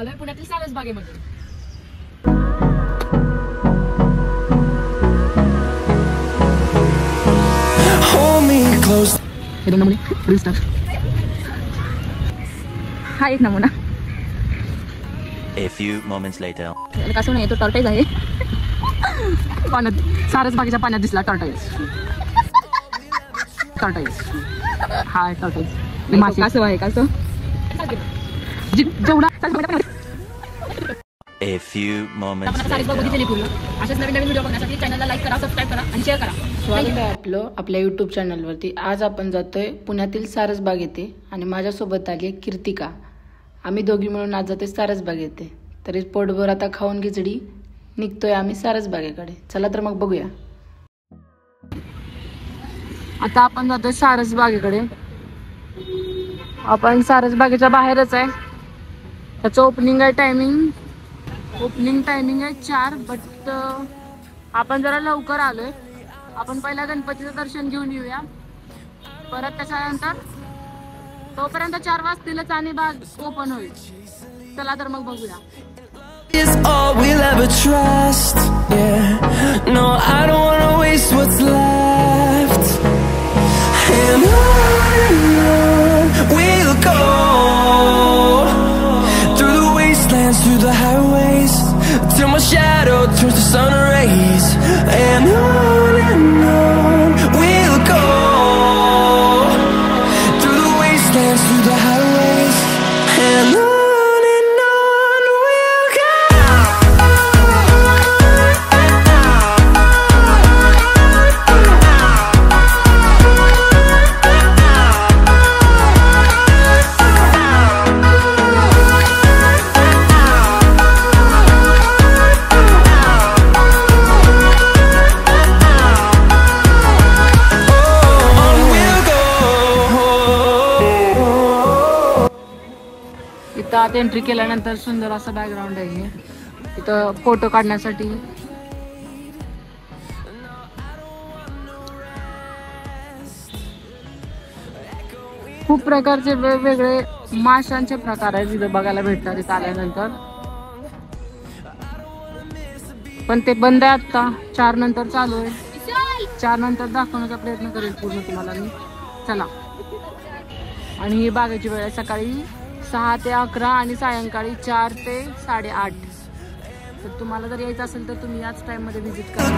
आलोय पुण्यातील सारसबागेमध्ये. हे नमुने रील स्टार. हा एक नमुना. A few moments later. कसं नाही तो टॉर्टाईज आहे. पाण्यात सारसबागेच्या पाण्यात दिसला टॉर्टाईज. टॉर्टाईज हा टॉर्टाईज मासे कसं आहे कसं जेवढा. A few moments later. अशाच नवीन नवीन व्हिडिओ बघण्यासाठी चॅनलला लाईक करा, सबस्क्राईब करा आणि शेअर करा. स्वागत आहे आपलं आपल्या यूट्यूब चॅनलवरती. आज आपण जातोय पुण्यातील सारसबाग येथे आणि माझ्यासोबत आली आहे कीर्तिका. आम्ही दोघी मिळून आज जातोय सारसबाग येथे. तरी पोटभर आता खाऊन खिचडी निघतोय आम्ही सारसबागेकडे. चला तर मग बघूया. आता आपण जातोय सारसबागेकडे. आपण सारसबागेच्या बाहेरच आहे. त्याचं ओपनिंग आहे टायमिंग आहे 4. बट आपण जरा लवकर आलोय. आपण पहिला गणपतीचं दर्शन घेऊन येऊया. परत त्याच्यानंतर तोपर्यंत 4 वाजतीलच आणि बाग ओपन होईल. चला तर मग बघूया. Is all we'll ever trust. Yeah, no, I don't wanna waste what's left. And on we'll go, through the wastelands, through the highways, till my shadow turns to sun rays. And on we'll go, through the wastelands, through the highways, and on. इथं आत entry केल्यानंतर सुंदर असं background आहे. इथं photo काढण्यासाठी खूप प्रकारचे वेगवेगळे माशांचे प्रकार आहेत तिथं बघायला भेटतात इथं आल्यानंतर. पण ते बंद आहे आता. 4 नंतर चालू आहे. 4 नंतर दाखवण्याचा प्रयत्न करेल पूर्ण तुम्हाला मी. चला. आणि ही बागेची वेळ आहे सकाळी 6 ते 11 आणि सायंकाळी 4 ते 8:30. तर तुम्हाला जर यायचं असेल तर तुम्ही याच टाइम मध्ये व्हिजिट करा.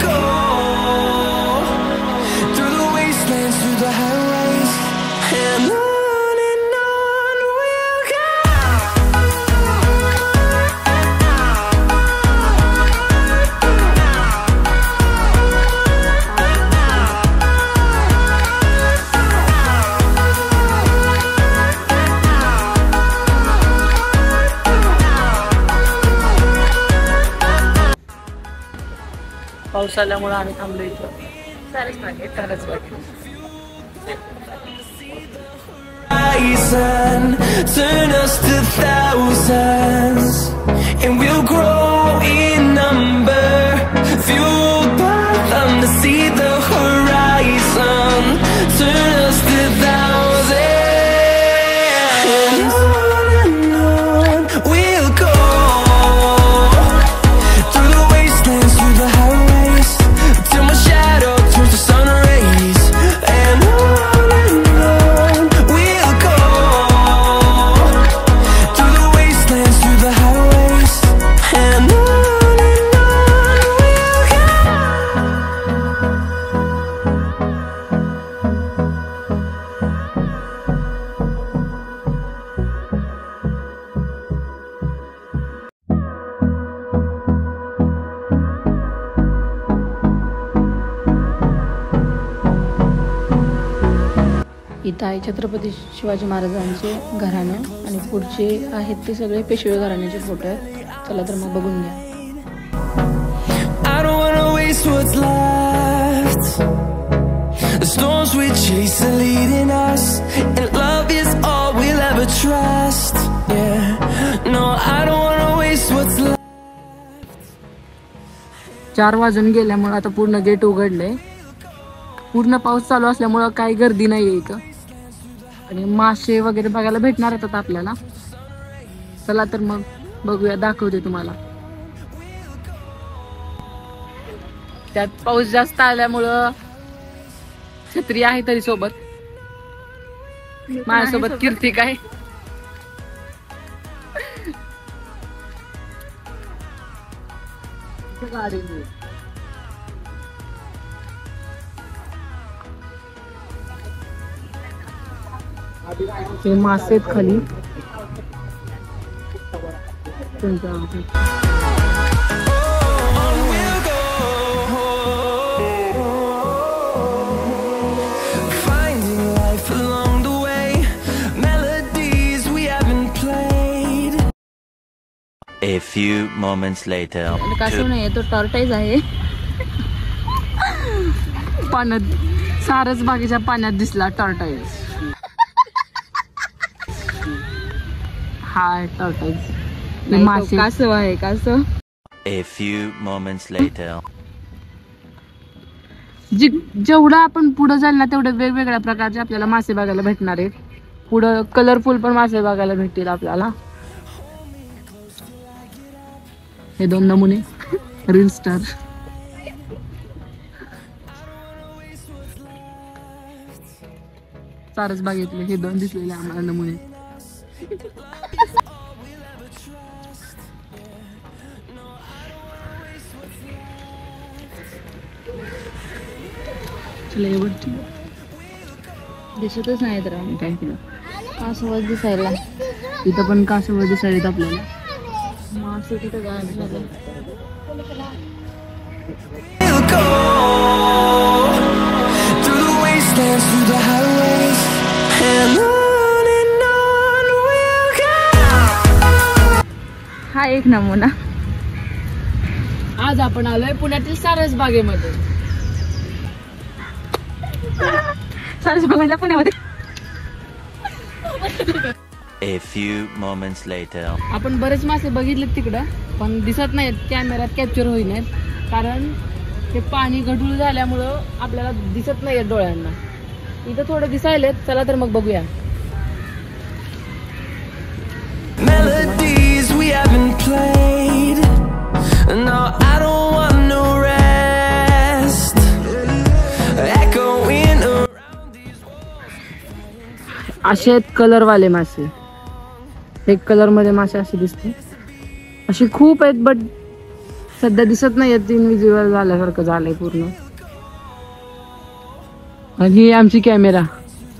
पाऊस आल्यामुळे आम्ही थांबलो इथं सारसबागेत. Turn us to thousands, and we'll grow in number, fueled by them to see the horizon. Turn us to thousands, and on we'll go, through the wastelands, through the highways, till my shadow turns to sun rays. And on we'll go, through the wastelands, through the highways. And on we'll go. इथं आहे छत्रपती शिवाजी महाराजांचे घराणं आणि पुढचे आहेत ते सगळे पेशवे घराण्याचे photo आहेत. चला तर मग बघून घ्या. I don't wanna waste what's left. The storms we chase are leading us, and love is all we'll ever trust. Yeah, no, I don't wanna waste what's left. 4 वाजून गेल्यामुळे आता पूर्ण गेट उघडलंय. पूर्ण पाऊस चालू असल्यामुळं काही गर्दी नाहीये इथं. आणि मासे वगैरे बघायला भेटणार आहेत आपल्याला. चला तर मग बघूया, दाखवते तुम्हाला. त्यात पाऊस जास्त आल्यामुळं छत्री आहे तरी सोबत. माझ्यासोबत कीर्तिका आहे. हे मासे आहेत खाली. Finding life along the way, melodies we haven't played. A few moments later. कसं नाही, तो टॉर्टाईज आहे. पाण्यात, सारस बागेच्या पाण्यात दिसला टॉर्टाईज. हाय टॉर्टाईज. मासे, कासव आहे, कासव. A few moments later. जेवढं आपण पुढे जाईल ना तेवढे वेगवेगळ्या प्रकारचे आपल्याला मासे बघायला भेटणार आहेत. पुढं कलरफुल पण मासे बघायला भेटतील आपल्याला. हे 2 नमुने रील स्टार. सारस बागेतले हे 2 दिसलेले आम्हाला नमुने. दिसतच नाही तर काय केलं, कासवच दिसायला. इथं पण कासव दिसायला आपल्याला. मासे तिथं गायब झाले. We'll go through the wastelands, through the highways, and on we'll go. हा एक नमुना. आज आपण आलोय पुण्यातील सारस बागेमध्ये. सारस बागेला पुण्यामध्ये. A few moments later. आपण बरेच मासे बघितले तिकडं, पण दिसत नाहीत, कॅमेऱ्यात कॅप्चर होईनात. कारण ते पाणी गढूळ झाल्यामुळं आपल्याला दिसत नाहीये डोळ्यांना. इथं थोडं दिसायलेत. चला तर मग बघूया. Melodies we haven't played. No, I don't want no rest. Echoing around these. असे आहेत कलरवाले मासे. एक कलर मध्ये मासे असे दिसते. अशी खूप आहेत, बट सध्या दिसत नाही आहेत. इनविजिबल झाल्यासारखं झालंय पूर्ण. आणि ही आमची कॅमेरा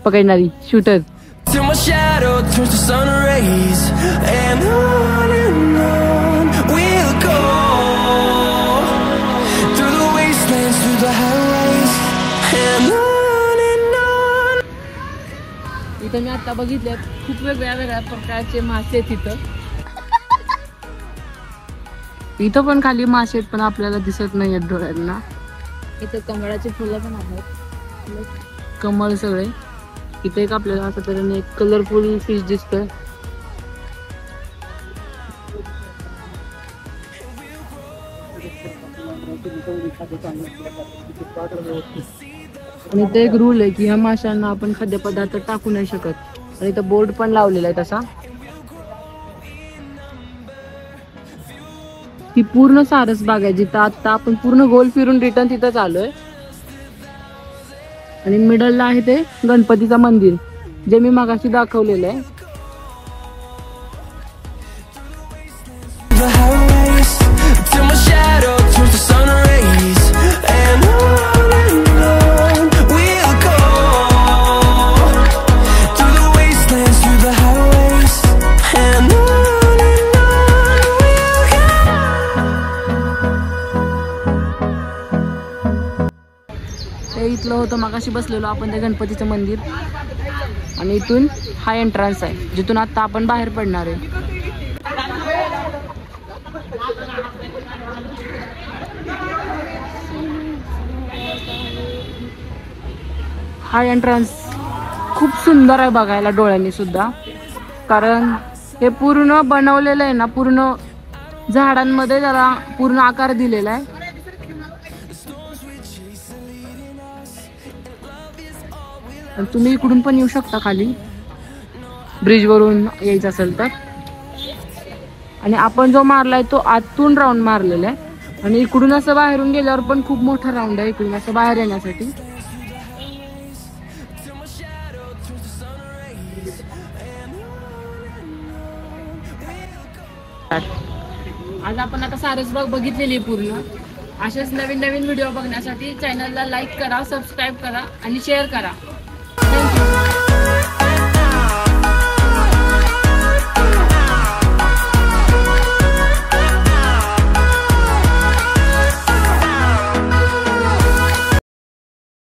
पकडणारी shooter. Till my shadow turns to sun rays, and on we'll go through the wastelands, through the highways, and on. इथं मी आता बघितले खूप वेगळ्या प्रकारचे मासे आहेत. इथं पण खाली मासे आहेत, पण आपल्याला दिसत नाही आहेत डोळ्यांना. इथं कमळाची फुलं पण आहेत. कमळ सगळे. इथे एक आपल्याला असं तऱ्हेने एक कलरफुल फिश दिसतोय. आणि इथे एक रूल आहे की ह्या माशांना आपण खाद्यपदार्थ टाकू नाही शकत. आणि इथं बोर्ड पण लावलेला आहे तसा. ही पूर्ण सारस बाग आहे जिथं आता आपण पूर्ण गोल फिरून रिटर्न तिथं आलोय. आणि मिडलला आहे ते गणपतीचं मंदिर, जे मी मगाशी दाखवलेलं आहे. The highways, till my shadow turns to sun rays, and on we'll go through the wastelands, through the highways, and on we'll go. ते इथलं होतं मगाशी बसलेलो आपण ते गणपतीचं मंदिर. आणि इथून हा एंट्रन्स आहे जिथून आता आपण बाहेर पडणार आहे. हा एंट्रन्स खूप सुंदर आहे बघायला डोळ्यांनी सुद्धा. कारण हे पूर्ण बनवलेलं आहे ना, पूर्ण झाडांमध्ये त्याला पूर्ण आकार दिलेला आहे. आणि तुम्ही इकडून पण येऊ शकता खाली, ब्रिज वरून यायचं असेल तर. आणि आपण जो मारलाय तो आतून राऊंड मारलेला आहे आणि इकडून असं बाहेरून गेल्यावर पण खूप मोठा राऊंड आहे इकडून असं बाहेर येण्यासाठी. आज आपण आता सारसबाग बघितलेली आहे पूर्ण. असेच नवीन नवीन व्हिडिओ बघण्यासाठी चॅनलला लाईक करा, सबस्क्राईब करा आणि शेअर करा.